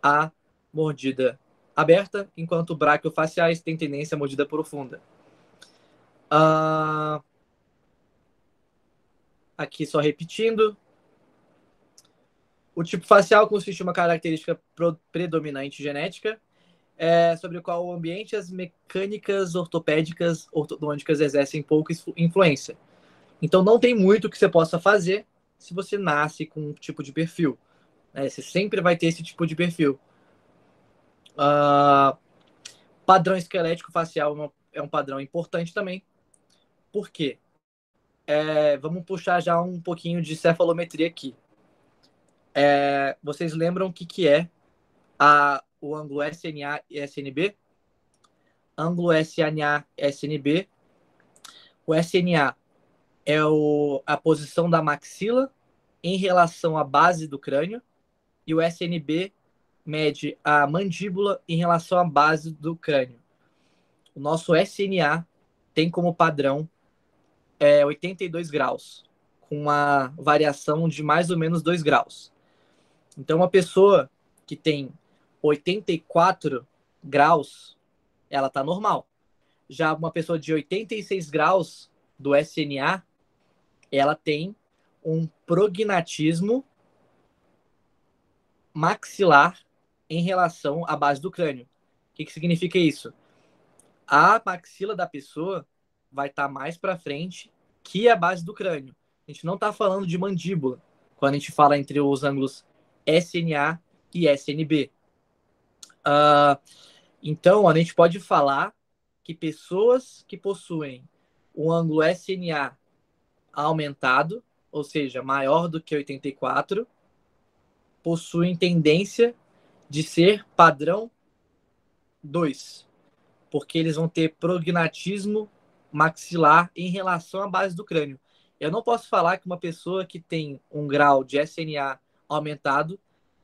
a mordida aberta, enquanto braquiofaciais têm tendência à mordida profunda. Aqui só repetindo. O tipo facial consiste em uma característica predominante genética, sobre o qual o ambiente e as mecânicas ortopédicas ortodônticas exercem pouca influência. Então não tem muito que você possa fazer se você nasce com um tipo de perfil. Você sempre vai ter esse tipo de perfil. Padrão esquelético facial é um padrão importante também. Por quê? Vamos puxar já um pouquinho de cefalometria aqui. Vocês lembram o que é o ângulo SNA e SNB? Ângulo SNA e SNB. O SNA é a posição da maxila em relação à base do crânio, e o SNB mede a mandíbula em relação à base do crânio. O nosso SNA tem como padrão 82 graus, com uma variação de mais ou menos 2 graus. Então, uma pessoa que tem 84 graus, ela está normal. Já uma pessoa de 86 graus do SNA, ela tem um prognatismo maxilar em relação à base do crânio. O que significa isso? A maxila da pessoa vai estar mais para frente que a base do crânio. A gente não está falando de mandíbula quando a gente fala entre os ângulos SNA e SNB. Então, a gente pode falar que pessoas que possuem o ângulo SNA aumentado, ou seja, maior do que 84, possuem tendência de ser padrão 2, porque eles vão ter prognatismo maxilar em relação à base do crânio. Eu não posso falar que uma pessoa que tem um grau de SNA aumentado,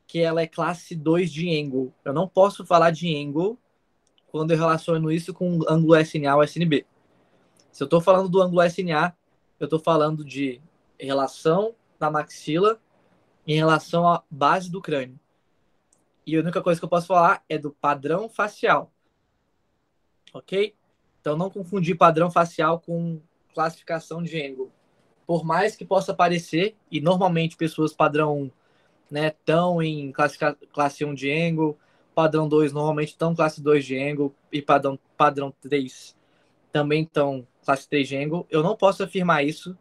que ela é classe 2 de angle. Eu não posso falar de angle quando eu relaciono isso com o ângulo SNA ou SNB. Se eu estou falando do ângulo SNA, eu estou falando de relação da maxila em relação à base do crânio. E a única coisa que eu posso falar é do padrão facial. Ok? Então, não confundir padrão facial com classificação de ângulo. Por mais que possa parecer, e normalmente pessoas padrão 1 estão em classe 1 de ângulo, padrão 2 normalmente estão classe 2 de ângulo, e padrão 3 também estão classe 3 de ângulo. Eu não posso afirmar isso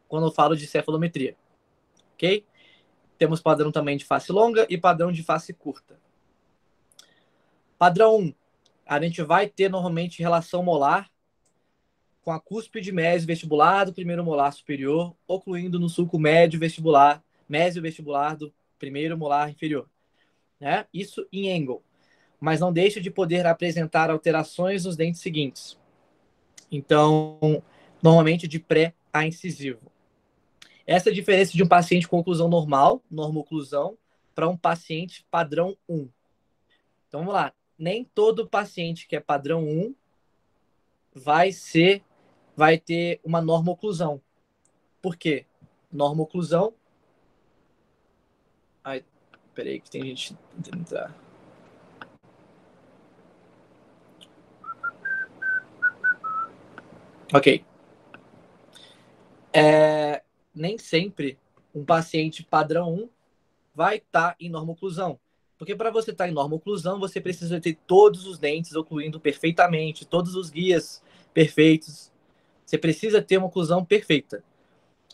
quando eu falo de cefalometria. Ok? Temos padrão também de face longa e padrão de face curta. Padrão 1. A gente vai ter normalmente relação molar com a cúspide mésio-vestibular do primeiro molar superior, ocluindo no sulco médio-vestibular, mésio-vestibular do primeiro molar inferior. Isso em angle. Mas não deixa de poder apresentar alterações nos dentes seguintes. Então, normalmente de pré a incisivo. Essa é a diferença de um paciente com oclusão normal, normoclusão, para um paciente padrão 1. Então, vamos lá. Nem todo paciente que é padrão 1 vai ter uma normoclusão. Por quê? Normoclusão. Ai, peraí, que tem gente tentando entrar. Ok. Nem sempre um paciente padrão 1 vai estar em normoclusão. Porque para você estar em normoclusão, você precisa ter todos os dentes ocluindo perfeitamente, todos os guias perfeitos. Você precisa ter uma oclusão perfeita.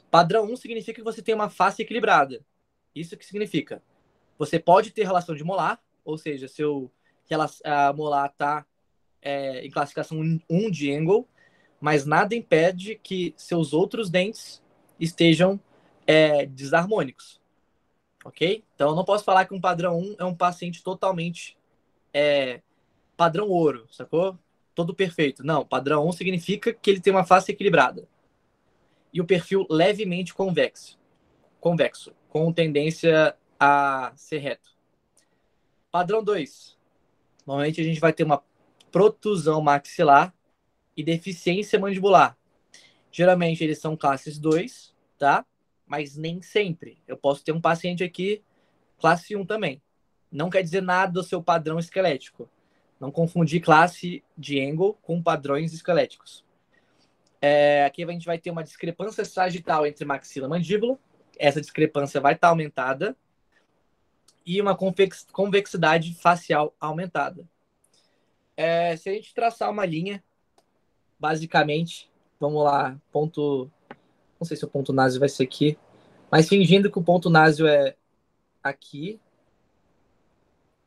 Padrão 1 significa que você tem uma face equilibrada. Isso que significa? Você pode ter relação de molar, ou seja, seu molar está em classificação 1 de angle, mas nada impede que seus outros dentes estejam desarmônicos. Ok? Então, eu não posso falar que um padrão 1 é um paciente totalmente padrão ouro, sacou? Todo perfeito. Não, padrão 1 significa que ele tem uma face equilibrada. E o perfil levemente convexo, com tendência a ser reto. Padrão 2. Normalmente a gente vai ter uma protusão maxilar e deficiência mandibular. Geralmente eles são classes 2, tá? Mas nem sempre. Eu posso ter um paciente aqui classe 1 também. não quer dizer nada do seu padrão esquelético. Não confundir classe de Engel com padrões esqueléticos. Aqui a gente vai ter uma discrepância sagital entre maxila e mandíbula. Essa discrepância vai estar aumentada. E uma convexidade facial aumentada. Se a gente traçar uma linha, basicamente, vamos lá, ponto... Não sei se o ponto nasio vai ser aqui, mas fingindo que o ponto nasio é aqui,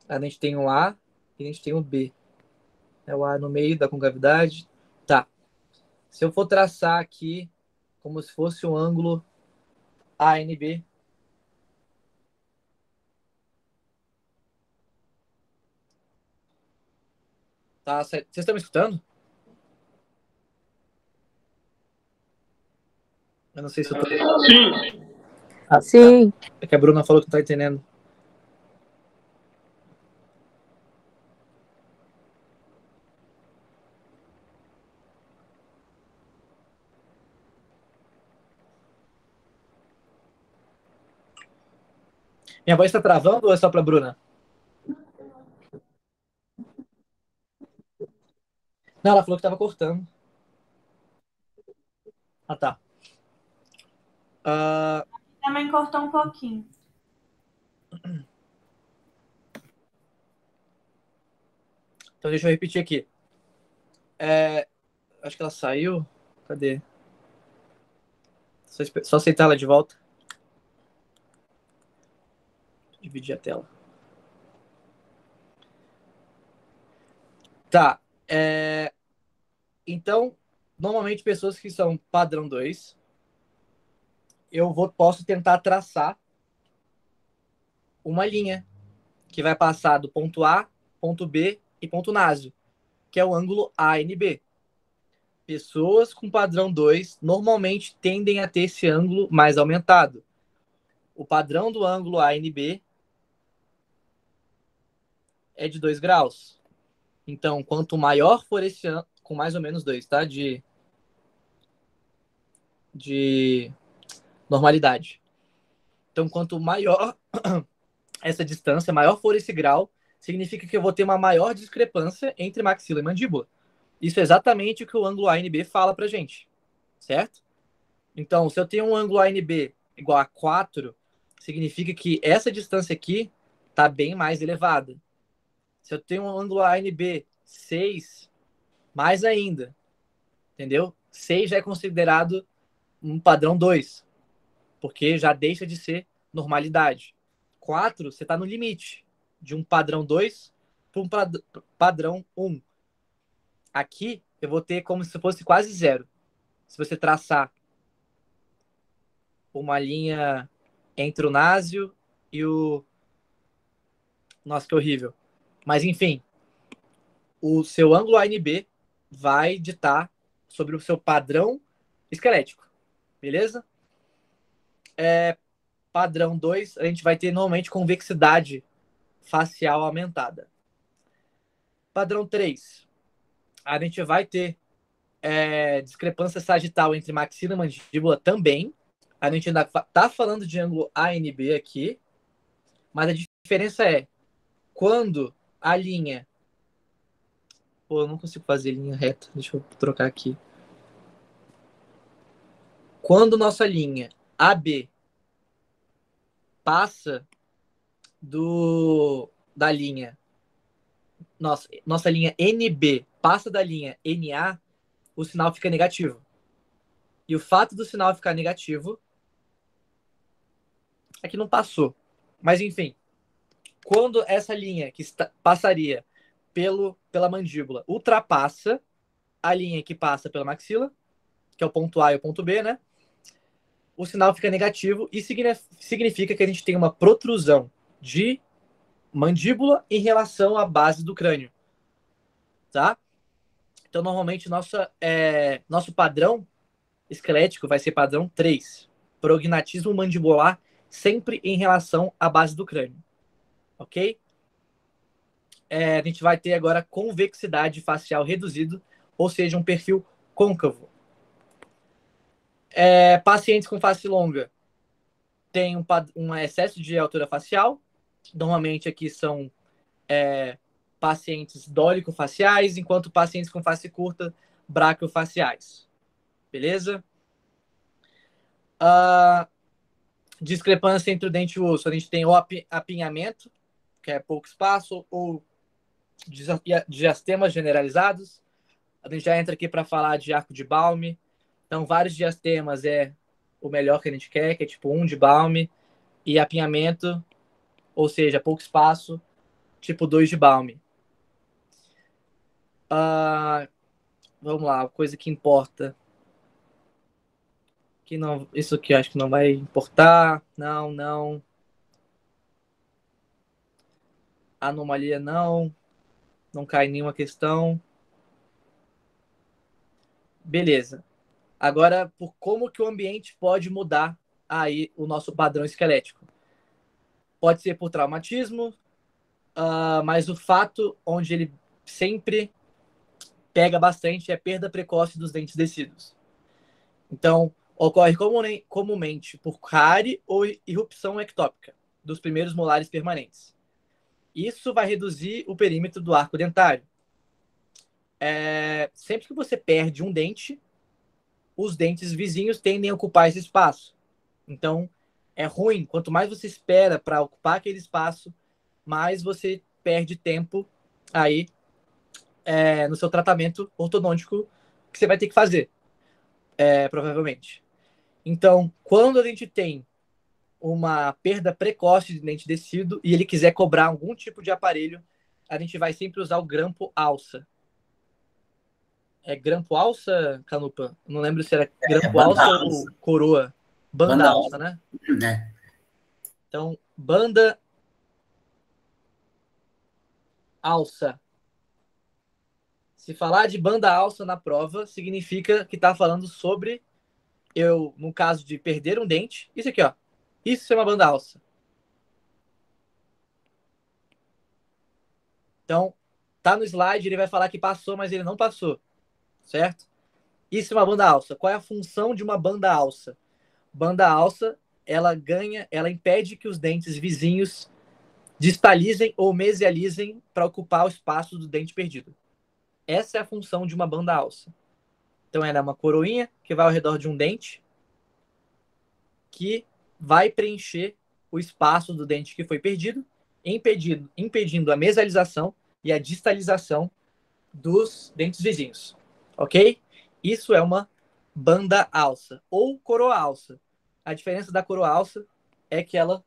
a gente tem um A e a gente tem um B. É o A no meio da concavidade. Tá. Se eu for traçar aqui como se fosse um ângulo ANB. Tá, vocês estão me escutando? Eu não sei se eu tô... Sim. Ah, Sim. Tá. É que a Bruna falou que não tá entendendo. Minha voz tá travando ou é só pra Bruna? Não, ela falou que tava cortando. Ah, tá. Também cortou um pouquinho. Então deixa eu repetir aqui. Acho que ela saiu. Cadê? Só aceitar ela de volta. Dividir a tela. Tá. Então, normalmente pessoas que são padrão 2, posso tentar traçar uma linha que vai passar do ponto A, ponto B e ponto nasio, que é o ângulo ANB. Pessoas com padrão 2 normalmente tendem a ter esse ângulo mais aumentado. O padrão do ângulo ANB é de 2 graus. Então, quanto maior for esse ângulo, com mais ou menos 2, tá? De normalidade. Então, quanto maior essa distância, maior for esse grau, significa que eu vou ter uma maior discrepância entre maxila e mandíbula. Isso é exatamente o que o ângulo ANB fala pra gente, certo? Então, se eu tenho um ângulo ANB igual a 4, significa que essa distância aqui está bem mais elevada. Se eu tenho um ângulo ANB 6, mais ainda, entendeu? 6 já é considerado um padrão 2, porque já deixa de ser normalidade. 4, você está no limite de um padrão 2 para um padrão 1. Aqui, eu vou ter como se fosse quase zero. Se você traçar uma linha entre o nasio e o... Nossa, que horrível. Mas, enfim, o seu ângulo ANB vai ditar sobre o seu padrão esquelético. Beleza? Padrão 2, a gente vai ter normalmente convexidade facial aumentada. Padrão 3, a gente vai ter discrepância sagital entre maxila e mandíbula também. A gente ainda está falando de ângulo ANB aqui, mas a diferença é quando a linha... Pô, eu não consigo fazer linha reta. Deixa eu trocar aqui. Quando nossa linha AB passa da linha... Nossa linha NB passa da linha NA, o sinal fica negativo. E o fato do sinal ficar negativo é que não passou. Mas, enfim, quando essa linha que passaria pela mandíbula ultrapassa a linha que passa pela maxila, que é o ponto A e o ponto B, né? O sinal fica negativo e significa que a gente tem uma protrusão de mandíbula em relação à base do crânio, tá? Então, normalmente, nosso padrão esquelético vai ser padrão 3, prognatismo mandibular sempre em relação à base do crânio, ok? A gente vai ter agora convexidade facial reduzido, ou seja, um perfil côncavo. Pacientes com face longa têm um excesso de altura facial, Normalmente aqui são pacientes dólico-faciais, enquanto pacientes com face curta, brachiofaciais. Beleza? Discrepância entre o dente e o osso. A gente tem o apinhamento, que é pouco espaço, ou diastemas generalizados. A gente já entra aqui para falar de arco de Balme. Então, vários diastemas é o melhor que a gente quer, que é tipo 1 de Balme. E apinhamento, ou seja, pouco espaço, tipo 2 de Balme. Vamos lá, coisa que importa. Que não, isso aqui eu acho que não vai importar. Não, não. Anomalia não. Não cai nenhuma questão. Beleza. Agora, por como que o ambiente pode mudar aí o nosso padrão esquelético? Pode ser por traumatismo, mas o fato onde ele sempre pega bastante é perda precoce dos dentes descidos. Então, ocorre comumente por cárie ou irrupção ectópica dos primeiros molares permanentes. Isso vai reduzir o perímetro do arco dentário. Sempre que você perde um dente, os dentes vizinhos tendem a ocupar esse espaço. Então, é ruim. Quanto mais você espera para ocupar aquele espaço, mais você perde tempo aí no seu tratamento ortodôntico que você vai ter que fazer, provavelmente. Então, quando a gente tem uma perda precoce de dente descido e ele quiser cobrar algum tipo de aparelho, a gente vai sempre usar o grampo alça. É grampo alça, Canupa? Não lembro se era grampo Banda alça alça. ou coroa. Banda Banda alça, alça, né? né? Então, banda alça. Se falar de banda alça na prova, significa que está falando sobre no caso de perder um dente, isso aqui, ó. Isso é uma banda alça. Então, tá no slide, ele vai falar que passou, mas ele não passou, certo? Isso é uma banda alça. Qual é a função de uma banda alça? Banda alça, ela impede que os dentes vizinhos distalizem ou mesializem para ocupar o espaço do dente perdido. Essa é a função de uma banda alça. Então, ela é uma coroinha que vai ao redor de um dente que vai preencher o espaço do dente que foi perdido, impedindo a mesialização e a distalização dos dentes vizinhos. Ok? Isso é uma banda alça ou coroa alça. A diferença da coroa alça é que ela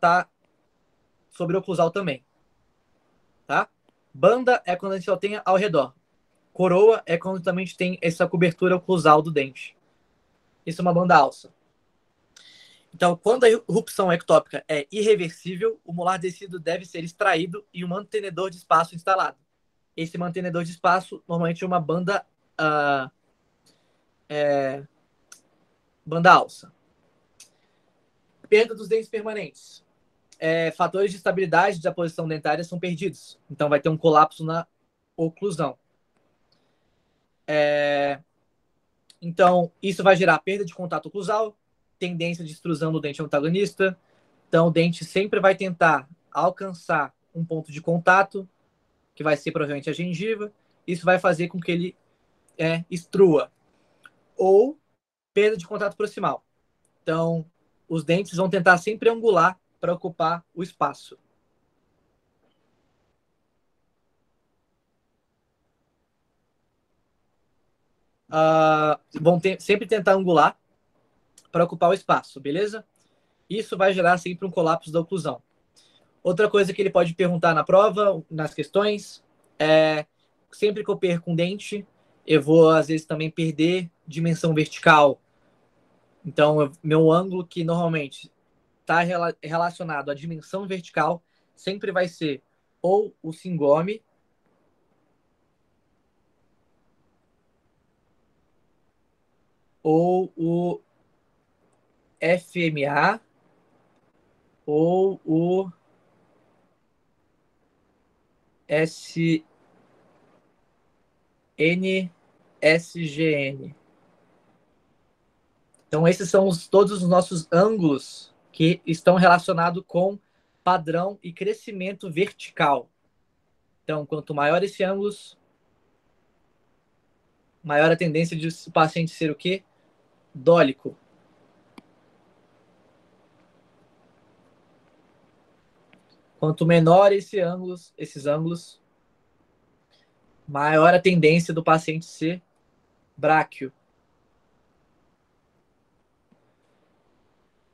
tá sobre o oclusal também, tá? Banda é quando a gente só tem ao redor. Coroa é quando também a gente tem essa cobertura oclusal do dente. Isso é uma banda alça. Então, quando a erupção ectópica é irreversível, o molar descido deve ser extraído e um mantenedor de espaço instalado. Esse mantenedor de espaço normalmente é uma banda alça. Perda dos dentes permanentes. Fatores de estabilidade da posição dentária são perdidos. Então, vai ter um colapso na oclusão. Então, isso vai gerar perda de contato oclusal, tendência de extrusão do dente antagonista. Então, o dente sempre vai tentar alcançar um ponto de contato, que vai ser provavelmente a gengiva. Isso vai fazer com que ele extrua. Ou perda de contato proximal. Então, os dentes vão tentar sempre angular para ocupar o espaço. Vão sempre tentar angular para ocupar o espaço, beleza? Isso vai gerar sempre um colapso da oclusão. Outra coisa que ele pode perguntar na prova, nas questões, sempre que eu perco um dente, eu vou, às vezes, também perder dimensão vertical. Então, meu ângulo, que normalmente está relacionado à dimensão vertical, sempre vai ser ou o singome, ou o FMA, ou o NSGN. Então, esses são todos os nossos ângulos que estão relacionados com padrão e crescimento vertical. Então, quanto maior esse ângulo, maior a tendência de o paciente ser o quê? Dólico. Quanto menor esses ângulos, maior a tendência do paciente ser bráquio.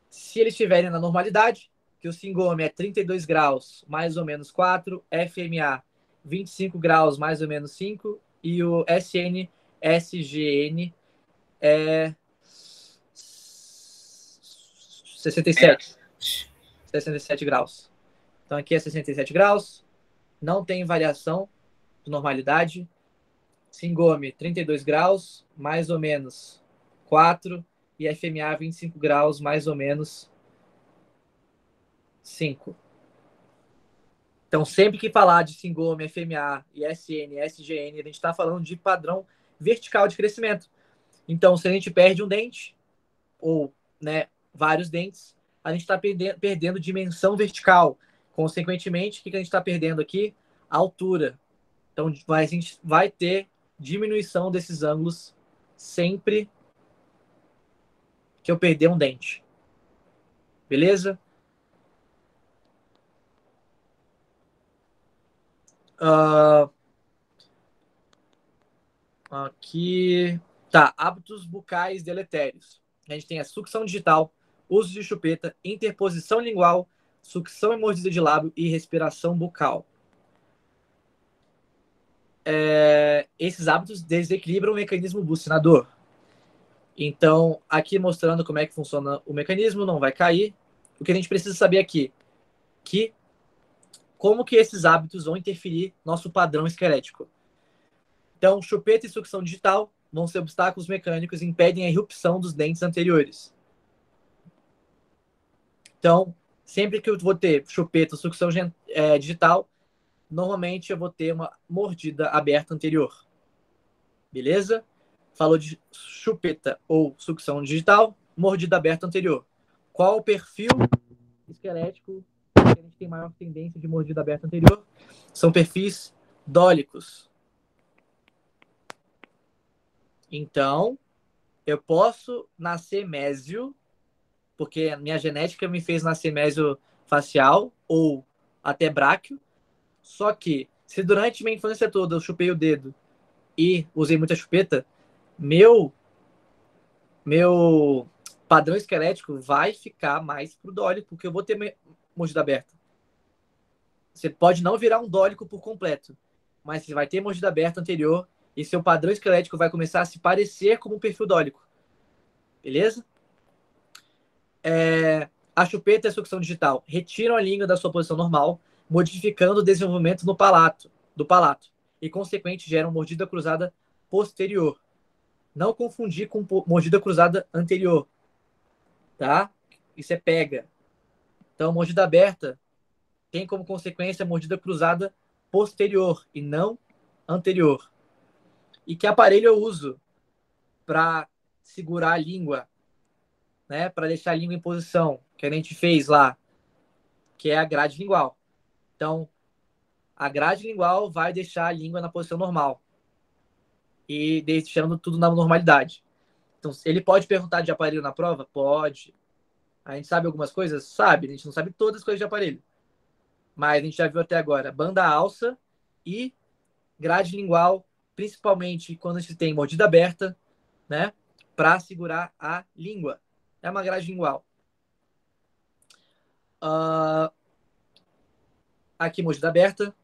Se eles estiverem na normalidade, que o Singome é 32 graus, mais ou menos 4, FMA 25 graus, mais ou menos 5, e o SN é 67 graus. Então aqui é 67 graus, não tem variação de normalidade. Singome 32 graus, mais ou menos 4, e FMA 25 graus, mais ou menos 5. Então, sempre que falar de Singome, FMA, ISN, SGN, a gente está falando de padrão vertical de crescimento. Então, se a gente perde um dente, ou né, vários dentes, a gente está perdendo dimensão vertical. Consequentemente, o que a gente está perdendo aqui? A altura. Então, a gente vai ter diminuição desses ângulos sempre que eu perder um dente. Beleza? Aqui. Tá, hábitos bucais deletérios. A gente tem a sucção digital, uso de chupeta, interposição lingual, sucção e mordida de lábio e respiração bucal. Esses hábitos desequilibram o mecanismo bucinador. Então, aqui mostrando como é que funciona o mecanismo, não vai cair. O que a gente precisa saber aqui, como que esses hábitos vão interferir no nosso padrão esquelético. Então, chupeta e sucção digital vão ser obstáculos mecânicos e impedem a irrupção dos dentes anteriores. Então, sempre que eu vou ter chupeta ou sucção digital, normalmente eu vou ter uma mordida aberta anterior. Beleza? Falou de chupeta ou sucção digital, mordida aberta anterior. Qual o perfil esquelético que a gente tem maior tendência de mordida aberta anterior? São perfis dólicos. Então, eu posso nascer mésio, porque a minha genética me fez nascer mésio facial ou até bráquio. Só que, se durante minha infância toda eu chupei o dedo e usei muita chupeta, meu padrão esquelético vai ficar mais pro dólico, porque eu vou ter mordida aberta. Você pode não virar um dólico por completo, mas você vai ter mordida aberta anterior e seu padrão esquelético vai começar a se parecer como um perfil dólico. Beleza? A chupeta e a sucção digital retiram a língua da sua posição normal, modificando o desenvolvimento do palato, e, consequente, geram mordida cruzada posterior. Não confundir com mordida cruzada anterior, tá? Isso é pega. Então, mordida aberta tem como consequência mordida cruzada posterior e não anterior. E que aparelho eu uso para segurar a língua, né? Para deixar a língua em posição, que a gente fez lá, que é a grade lingual. Então, a grade lingual vai deixar a língua na posição normal e deixando tudo na normalidade. Então, ele pode perguntar de aparelho na prova? Pode. A gente sabe algumas coisas? Sabe. A gente não sabe todas as coisas de aparelho. Mas a gente já viu até agora banda alça e grade lingual, principalmente quando a gente tem mordida aberta, né? Para segurar a língua. É uma grade lingual. Aqui, mordida aberta.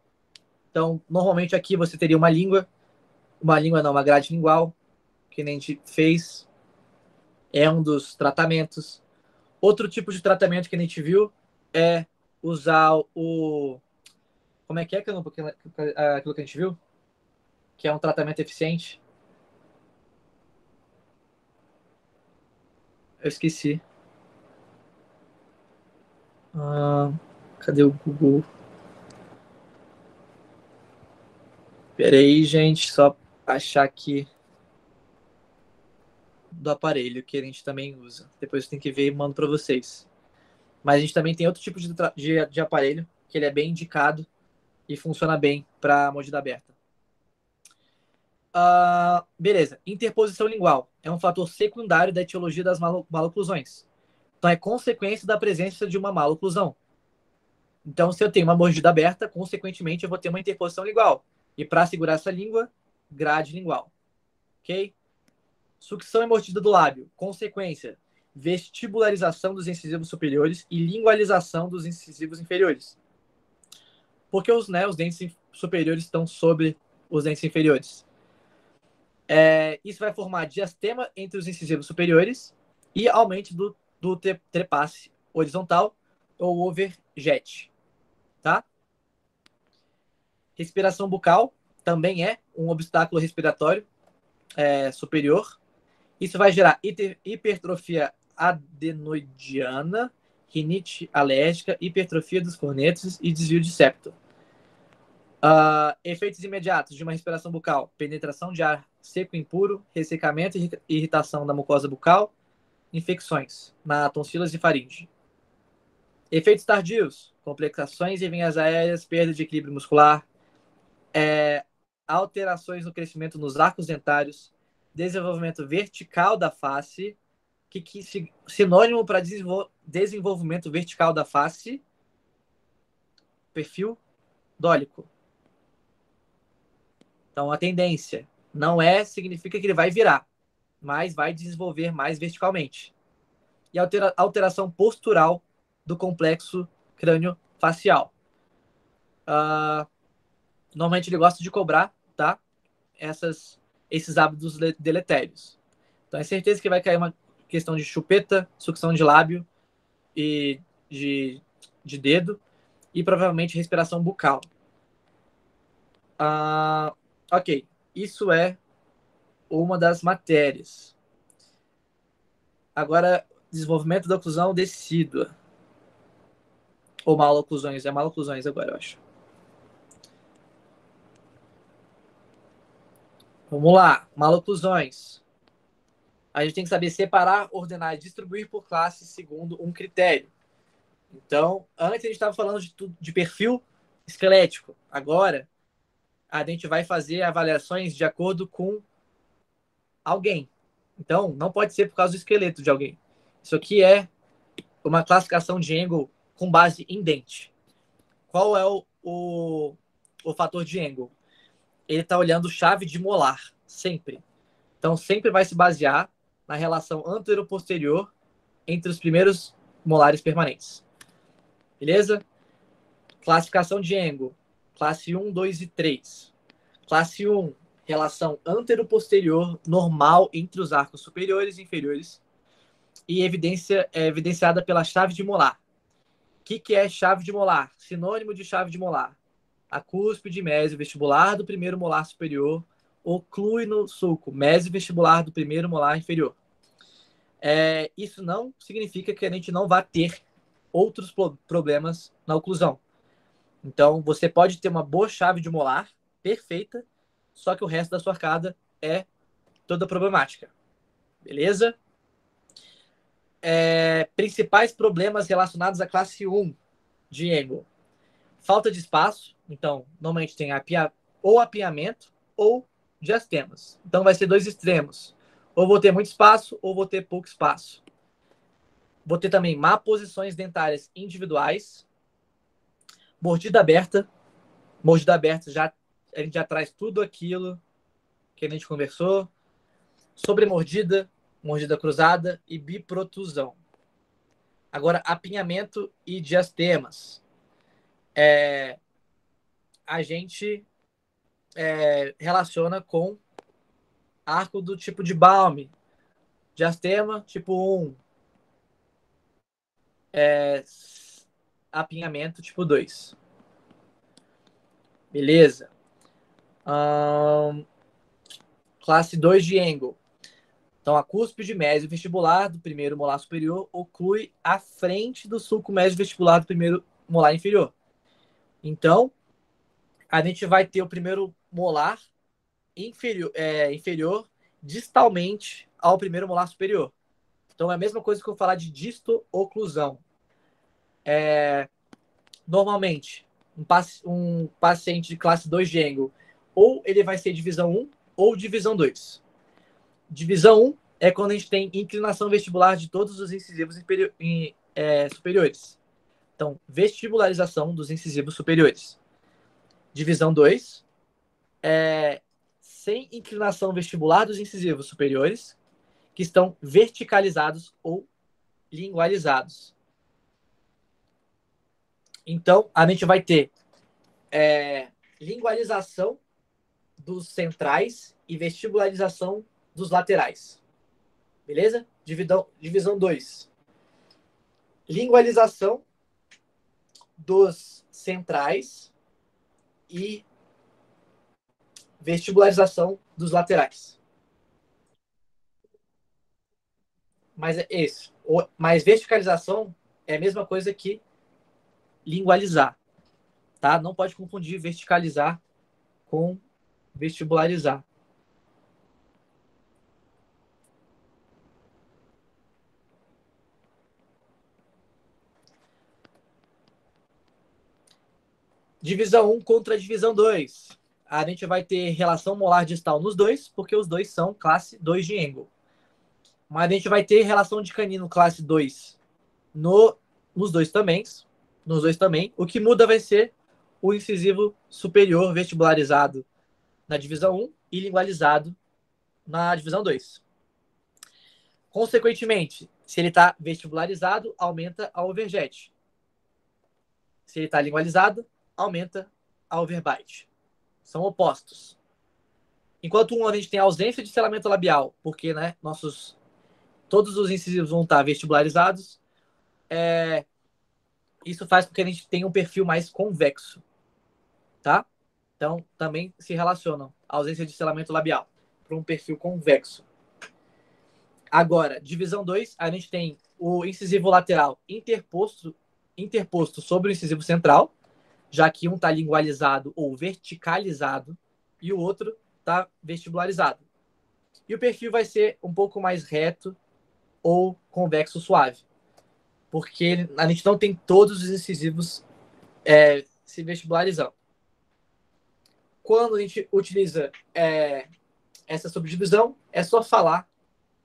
Então, normalmente aqui você teria uma língua não, uma grade lingual, que nem a gente fez. É um dos tratamentos. Outro tipo de tratamento que a gente viu é usar o. Como é que é aquilo que a gente viu? Que é um tratamento eficiente. Eu esqueci. Cadê o Google? Pera aí, gente, só achar aqui. do aparelho que a gente também usa. Depois tem que ver e mando para vocês. Mas a gente também tem outro tipo de aparelho que ele é bem indicado e funciona bem para mordida aberta. Beleza. Interposição lingual é um fator secundário da etiologia das maloclusões. Então, é consequência da presença de uma maloclusão. Então, se eu tenho uma mordida aberta, consequentemente, eu vou ter uma interposição lingual. E para segurar essa língua, grade lingual. Ok? Sucção e mordida do lábio. Consequência, vestibularização dos incisivos superiores e lingualização dos incisivos inferiores. Porque os dentes superiores estão sobre os dentes inferiores. Isso vai formar diastema entre os incisivos superiores e aumento do trepasse horizontal ou overjet. Tá? Respiração bucal também é um obstáculo respiratório superior. Isso vai gerar hipertrofia adenoidiana, rinite alérgica, hipertrofia dos cornetos e desvio de septo. Efeitos imediatos de uma respiração bucal: penetração de ar seco e impuro, ressecamento e irritação da mucosa bucal, infecções na tonsilas e faringe. Efeitos tardios: complicações em vias aéreas, perda de equilíbrio muscular, alterações no crescimento nos arcos dentários, desenvolvimento vertical da face, sinônimo para desenvolvimento vertical da face, perfil dólico. Então, a tendência não significa que ele vai virar, mas vai desenvolver mais verticalmente. E alteração postural do complexo crânio-facial. Normalmente ele gosta de cobrar, tá? Esses hábitos deletérios. Então, é certeza que vai cair uma questão de chupeta, sucção de lábio e de dedo e provavelmente respiração bucal. Ok, isso é uma das matérias. Agora, desenvolvimento da oclusão decídua. Ou maloclusões, é maloclusões agora, eu acho. Vamos lá, maloclusões. A gente tem que saber separar, ordenar e distribuir por classe segundo um critério. Então, antes a gente estava falando de perfil esquelético. Agora, a gente vai fazer avaliações de acordo com alguém. Então, não pode ser por causa do esqueleto de alguém. Isso aqui é uma classificação de Engel com base em dente. Qual é o fator de Engel? Ele está olhando chave de molar, sempre. Então, sempre vai se basear na relação antero-posterior entre os primeiros molares permanentes. Beleza? Classificação de Engel. Classe 1, 2 e 3. Classe 1, relação antero-posterior normal entre os arcos superiores e inferiores e evidenciada pela chave de molar. O que é chave de molar? Sinônimo de chave de molar. A cúspide mesovestibular do primeiro molar superior oclui no sulco mesovestibular do primeiro molar inferior. Isso não significa que a gente não vá ter outros problemas na oclusão. Então, você pode ter uma boa chave de molar, perfeita, só que o resto da sua arcada é toda problemática. Beleza? Principais problemas relacionados à classe 1 de Engel. Falta de espaço. Então, normalmente tem ou apiamento ou diastemas. Então, vai ser dois extremos. Ou vou ter muito espaço ou vou ter pouco espaço. Vou ter também má posições dentárias individuais. Mordida aberta. Mordida aberta, a gente já traz tudo aquilo que a gente conversou. Sobremordida, mordida cruzada e biprotusão. Agora, apinhamento e diastemas. A gente relaciona com arco do tipo de Baum. Diastema, tipo 1. Apinhamento, tipo 2. Beleza? Classe 2 de Engel. Então, a cúspide mesovestibular do primeiro molar superior oclui a frente do sulco mesovestibular do primeiro molar inferior. Então, a gente vai ter o primeiro molar inferior distalmente ao primeiro molar superior. Então é a mesma coisa que eu falar de disto-oclusão. Normalmente, um paciente de classe 2 de Engel, ou ele vai ser divisão 1 ou divisão 2. Divisão 1 é quando a gente tem inclinação vestibular de todos os incisivos superiores. Então, vestibularização dos incisivos superiores. Divisão 2 é sem inclinação vestibular dos incisivos superiores, que estão verticalizados ou lingualizados. Então, a gente vai ter lingualização dos centrais e vestibularização dos laterais. Beleza? Divisão 2. Lingualização dos centrais e vestibularização dos laterais. Mas é isso. Mas verticalização é a mesma coisa que lingualizar, tá? Não pode confundir verticalizar com vestibularizar. Divisão 1 contra divisão 2. A gente vai ter relação molar distal nos dois, porque os dois são classe 2 de Engel. Mas a gente vai ter relação de canino classe 2 nos dois também. Nos dois também. O que muda vai ser o incisivo superior vestibularizado na divisão 1 e lingualizado na divisão 2. Consequentemente, se ele está vestibularizado, aumenta a overjet. Se ele está lingualizado, aumenta a overbite. São opostos. Enquanto um a gente tem ausência de selamento labial, porque né, todos os incisivos vão estar vestibularizados, isso faz com que a gente tenha um perfil mais convexo. Tá? Então, também se relacionam a ausência de selamento labial para um perfil convexo. Agora, divisão 2, a gente tem o incisivo lateral interposto sobre o incisivo central, já que um está lingualizado ou verticalizado e o outro está vestibularizado. E o perfil vai ser um pouco mais reto ou convexo suave, porque a gente não tem todos os incisivos se vestibularizando. Quando a gente utiliza essa subdivisão, é só falar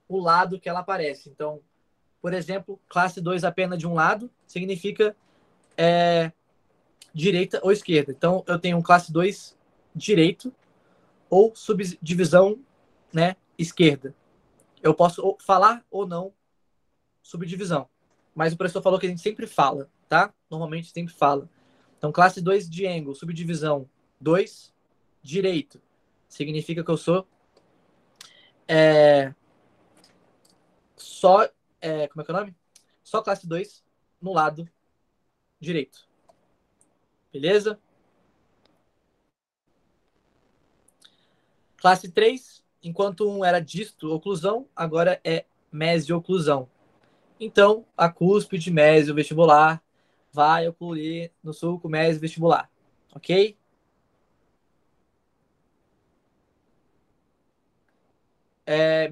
o lado que ela aparece. Então, por exemplo, classe 2 apenas de um lado significa direita ou esquerda. Então, eu tenho um classe 2 direito ou subdivisão esquerda. Eu posso falar ou não subdivisão. Mas o professor falou que a gente sempre fala, tá? Normalmente sempre fala. Então, classe 2 de Engel, subdivisão 2, direito. Significa que eu sou só, como é que é o nome? Só classe 2 no lado direito. Beleza? Classe 3, enquanto um era disto-oclusão, agora é mesio-oclusão. Então, a cúspide mesio vestibular vai ocluir no sulco mesio vestibular. Ok?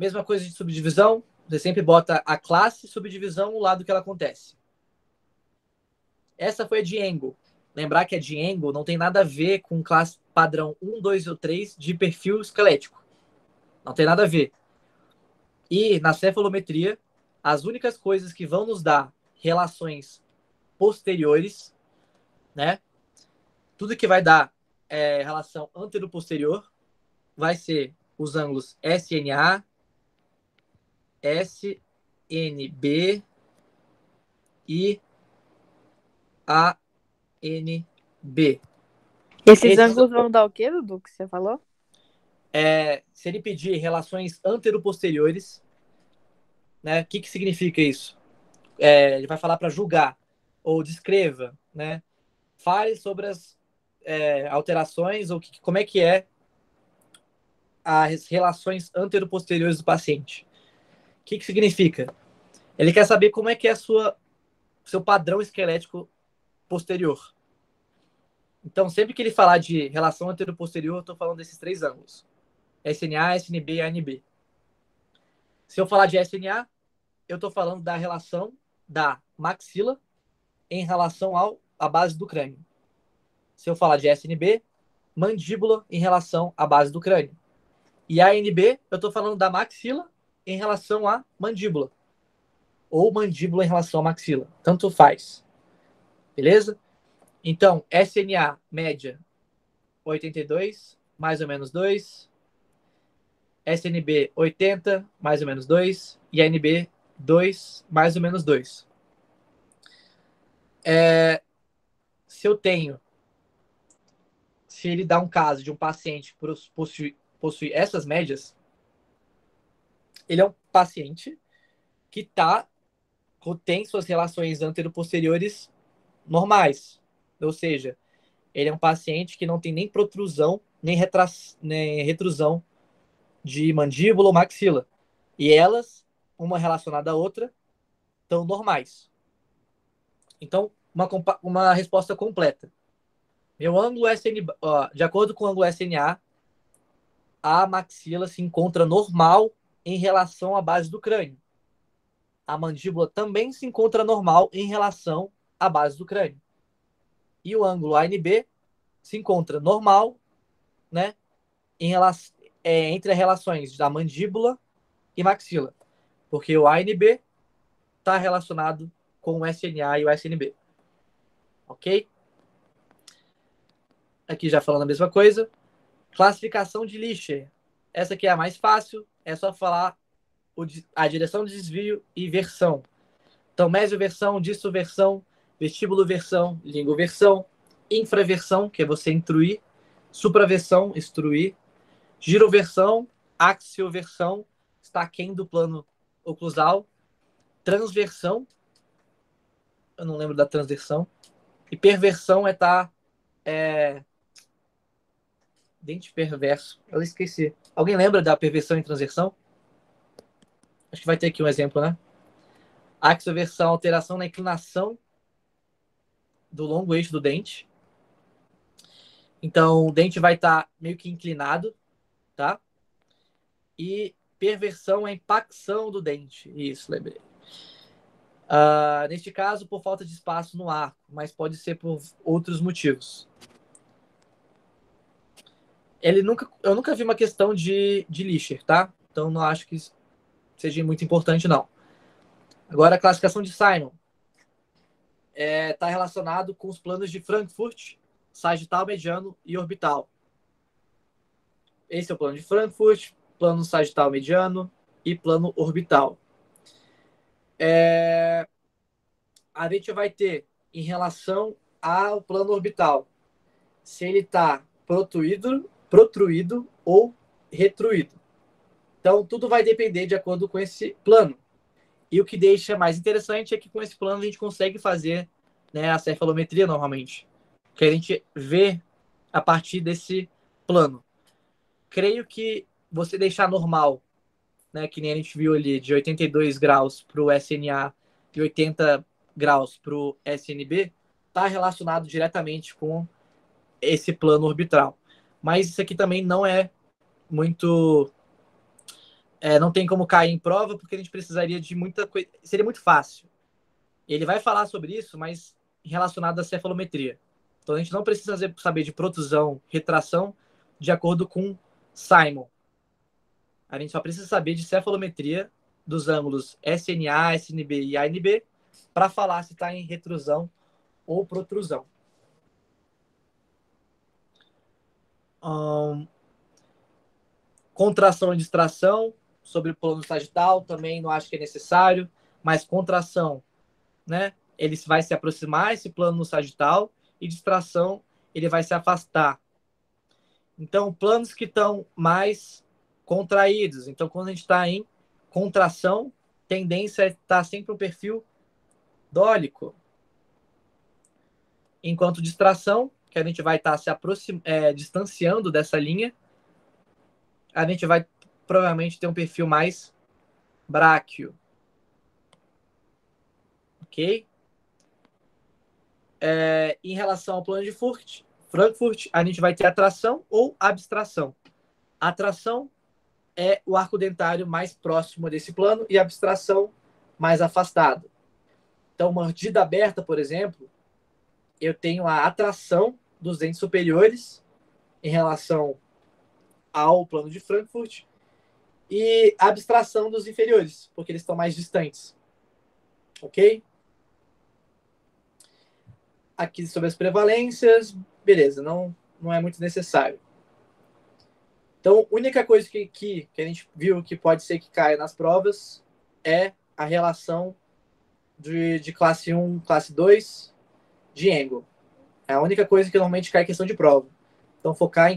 Mesma coisa de subdivisão. Você sempre bota a classe subdivisão no lado que ela acontece. Essa foi a de Engel. Lembrar que a de Engel não tem nada a ver com classe padrão 1, 2 ou 3 de perfil esquelético. Não tem nada a ver. E na cefalometria, as únicas coisas que vão nos dar relações posteriores, né? Tudo que vai dar relação antero-posterior vai ser os ângulos SNA, SNB e ANB. Esses ângulos vão dar o quê, Dudu, que você falou? Se ele pedir relações antero-posteriores, né? O que significa isso? Ele vai falar para julgar ou descreva, né? Fale sobre as alterações ou como é que é as relações antero-posteriores do paciente. O que significa? Ele quer saber como é que é seu padrão esquelético posterior. Então, sempre que ele falar de relação antero-posterior, eu estou falando desses três ângulos. SNA, SNB e ANB. Se eu falar de SNA, eu estou falando da relação da maxila em relação à base do crânio. Se eu falar de SNB, mandíbula em relação à base do crânio. E ANB, eu estou falando da maxila em relação à mandíbula. Ou mandíbula em relação à maxila. Tanto faz. Beleza? Então, SNA média 82, mais ou menos 2. SNB 80, mais ou menos 2. E ANB 2, mais ou menos 2. Se ele dá um caso de um paciente possui essas médias, ele é um paciente que tem suas relações anteroposteriores normais. Ou seja, ele é um paciente que não tem nem protrusão, nem retrusão de mandíbula ou maxila. E elas, uma relacionada à outra, estão normais. Então, uma resposta completa. Meu ângulo SN, de acordo com o ângulo SNA, a maxila se encontra normal em relação à base do crânio. A mandíbula também se encontra normal em relação à base do crânio. E o ângulo ANB se encontra normal, né, entre as relações da mandíbula e maxila. Porque o ANB está relacionado com o SNA e o SNB. Ok? Aqui já falando a mesma coisa. Classificação de Lischer. Essa aqui é a mais fácil. É só falar a direção de desvio e versão. Então, mesioversão, dissoversão, vestíbulo-versão, lingoversão, infraversão, que é você intruir, supraversão, extruir, giroversão, axioversão, está aquém do plano oclusal, transversão, eu não lembro da transversão, e perversão dente perverso, eu esqueci. Alguém lembra da perversão e transversão? Acho que vai ter aqui um exemplo, né? Axioversão, alteração na inclinação do longo eixo do dente. Então, o dente vai estar meio que inclinado, tá? E perversão é impacção do dente. Isso, lembrei. Neste caso, por falta de espaço no arco, mas pode ser por outros motivos. Eu nunca vi uma questão de Lischer, tá? Então, não acho que seja muito importante, não. Agora, a classificação de Simon está relacionado com os planos de Frankfurt, sagital, mediano e orbital. Esse é o plano de Frankfurt, plano sagital mediano e plano orbital. A gente vai ter, em relação ao plano orbital, se ele está protruído ou retruído. Então, tudo vai depender de acordo com esse plano. E o que deixa mais interessante é que com esse plano a gente consegue fazer, né, a cefalometria normalmente. Que a gente vê a partir desse plano. Creio que você deixar normal, né, que nem a gente viu ali, de 82 graus para o SNA e 80 graus para o SNB, está relacionado diretamente com esse plano orbital. Mas isso aqui também não é muito... não tem como cair em prova, porque a gente precisaria de muita coisa... Seria muito fácil. Ele vai falar sobre isso, mas relacionado à cefalometria. Então a gente não precisa saber de protusão, retração, de acordo com Simon. A gente só precisa saber de cefalometria dos ângulos SNA, SNB e ANB para falar se está em retrusão ou protrusão. Contração e distração sobre o plano sagital também não acho que é necessário, mas contração, né? Ele vai se aproximar esse plano sagital e distração ele vai se afastar. Então, planos que estão mais contraídos. Então, quando a gente está em contração, tendência é estar sempre um perfil dólico. Enquanto distração, que a gente vai estar se distanciando dessa linha, a gente vai provavelmente ter um perfil mais bráquio. Ok? Em relação ao plano de Frankfurt, a gente vai ter atração ou abstração. Atração é o arco dentário mais próximo desse plano e a abstração mais afastada. Então, mordida aberta, por exemplo, eu tenho a atração dos dentes superiores em relação ao plano de Frankfurt e a abstração dos inferiores, porque eles estão mais distantes. Ok? Aqui sobre as prevalências, beleza, não é muito necessário. Então, a única coisa que a gente viu que pode ser que caia nas provas é a relação de classe 1, classe 2 de Engel. É a única coisa que normalmente cai em questão de prova. Então, focar em